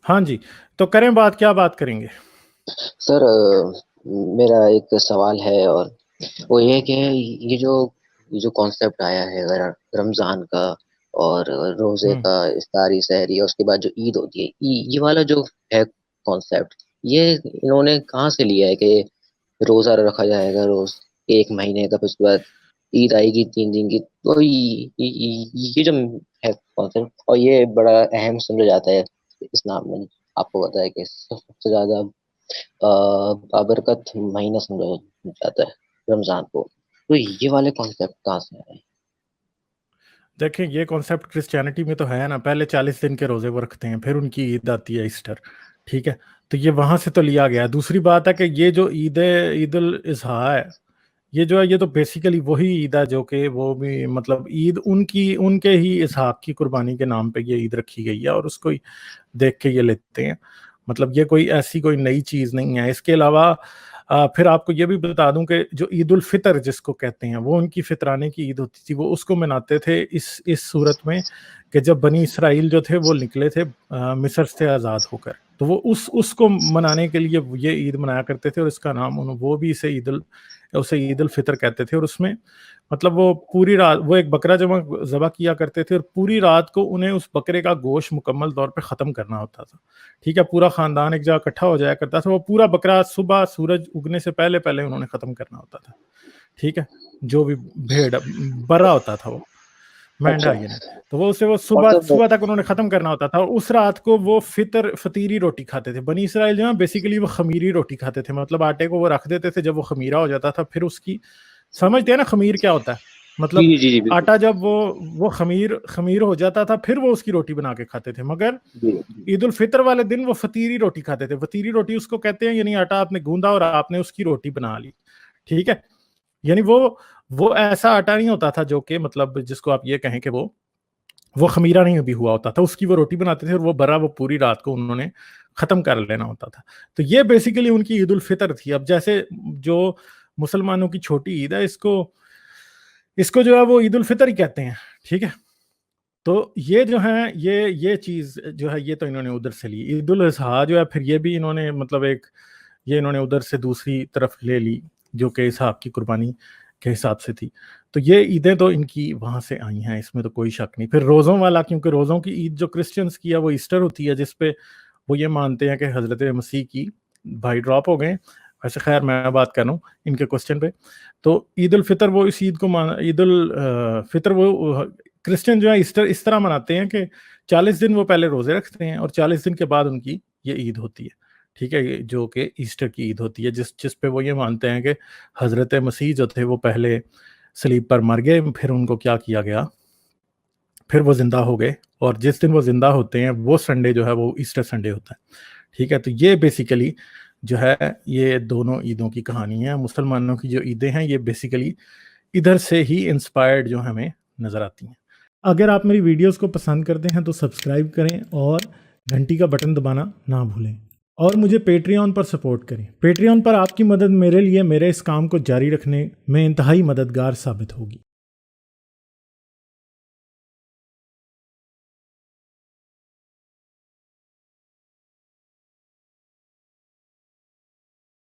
हाँ जी, तो करें बात, क्या बात करेंगे? सर, मेरा एक सवाल है, और वो ये है कि ये जो कॉन्सेप्ट आया है रमजान का और रोजे हुँ, का, इफ्तारी सहरी, और उसके बाद जो ईद होती है, ये वाला जो है कॉन्सेप्ट, ये इन्होंने कहाँ से लिया है कि रोजा रखा जाएगा रोज एक महीने का, फिर उसके बाद ईद आएगी 3 दिन की। तो ये जो है कॉन्सेप्ट, और ये बड़ा अहम समझा जाता है इस्लाम में। आपको पता है कि सबसे ज्यादा बाबरकत महीना समझा जाता है रमजान को। तो ये वाले कॉन्सेप्ट कहाँ से आए? देखिए ये कॉन्सेप्ट क्रिश्चियनिटी में तो है ना, पहले 40 दिन के रोजे वो रखते हैं, फिर उनकी ईद आती है ईस्टर, ठीक है? तो ये वहां से तो लिया गया है। दूसरी बात है कि ये जो ईद है, ईद उल अज़हा है, ये जो है ये तो बेसिकली वही ईद है जो कि वो भी मतलब ईद उनकी, उनके ही इसहाक की कुर्बानी के नाम पे ये ईद रखी गई है और उसको ही देख के ये लेते हैं। मतलब ये कोई ऐसी कोई नई चीज नहीं है। इसके अलावा फिर आपको ये भी बता दूं कि जो ईद उल फितर जिसको कहते हैं, वो उनकी फितराने की ईद होती थी, वो उसको मनाते थे इस सूरत में कि जब बनी इसराइल जो थे वो निकले थे मिस्र से आज़ाद होकर, तो वो उसको मनाने के लिए ये ईद मनाया करते थे और इसका नाम वो भी उसे ईद उल फितर कहते थे। और उसमें मतलब वो पूरी रात वो एक बकरा जमा ज़बह किया करते थे और पूरी रात को उन्हें उस बकरे का गोश्त मुकम्मल तौर पे ख़त्म करना होता था, ठीक है? पूरा ख़ानदान एक जगह इकट्ठा हो जाया करता था, वो पूरा बकरा सुबह सूरज उगने से पहले-पहले उन्होंने ख़त्म करना होता था, ठीक है? जो भी भेड़ बर्रा होता था वो, मेंढा अच्छा। यानी, तो वो और सुबह जब सुबह तक उन्होंने ख़त्म करना होता था और उस रात को वो फतीरी रोटी खाते थे। बनी इसराइल जो है बेसिकली वो ख़मीरी रोटी खाते थे, मतलब आटे को वो रख देते थे, जब वो ख़मीरा हो जाता था फिर उसकी, समझते हैं ना ख़मीर क्या होता है? जी मतलब जी जी जी, बिल्कुल। आटा जब वो ख़मीर ख़मीर हो जाता था, फिर वो उसकी रोटी बना के खाते थे। मगर जी जी। ईद उल फितर वाले दिन वो फतीरी रोटी खाते थे। फतीरी रोटी उसको कहते हैं, यानी आटा आपने गूंदा और आपने उसकी रोटी बना ली, ठीक है? यानी वो ऐसा आटा नहीं होता था जो कि मतलब जिसको आप ये कहें कि वो खमीरा नहीं अभी हुआ होता था, उसकी वो रोटी बनाते थे और वो बरा वो पूरी रात को उन्होंने खत्म कर लेना होता था। तो ये बेसिकली उनकी ईद उल फितर थी। अब जैसे जो मुसलमानों की छोटी ईद है, इसको इसको जो है वो ईद उल फितर ही कहते हैं, ठीक है? तो ये जो है ये चीज जो है ये तो इन्होंने उधर से ली। ईद उल अजहा जो है फिर ये भी इन्होंने मतलब एक, ये इन्होंने उधर से दूसरी तरफ ले ली जो कि इसहाक की कुर्बानी के हिसाब से थी। तो ये ईदें तो इनकी वहां से आई हैं, इसमें तो कोई शक नहीं। फिर रोज़ों वाला, क्योंकि रोज़ों की ईद जो क्रिश्चियंस की है वो ईस्टर होती है, जिसपे वो ये मानते हैं कि हज़रत मसीह की भाई ड्रॉप हो गए। वैसे खैर मैं बात कर रहा हूँ इनके क्वेश्चन पे। तो ईद उल फितर वो इस ईद को मान ईद उल फितर वो क्रिश्चियन जो है ईस्टर इस तरह मनाते हैं कि 40 दिन वो पहले रोजे रखते हैं और 40 दिन के बाद उनकी ये ईद होती है, ठीक है? जो कि ईस्टर की ईद होती है, जिस जिस पे वो ये मानते हैं कि हज़रत मसीह जो थे वो पहले सलीब पर मर गए, फिर उनको क्या किया गया, फिर वो ज़िंदा हो गए और जिस दिन वो ज़िंदा होते हैं वो संडे जो है वो ईस्टर संडे होता है, ठीक है? तो ये बेसिकली जो है ये दोनों ईदों की कहानी है। मुसलमानों की जो ईदें हैं ये बेसिकली इधर से ही इंस्पायर्ड जो हमें नज़र आती हैं। अगर आप मेरी वीडियोस को पसंद करते हैं तो सब्सक्राइब करें और घंटी का बटन दबाना ना भूलें, और मुझे पेट्रियन पर सपोर्ट करें। पेट्रियन पर आपकी मदद मेरे लिए मेरे इस काम को जारी रखने में इंतहाई मददगार साबित होगी।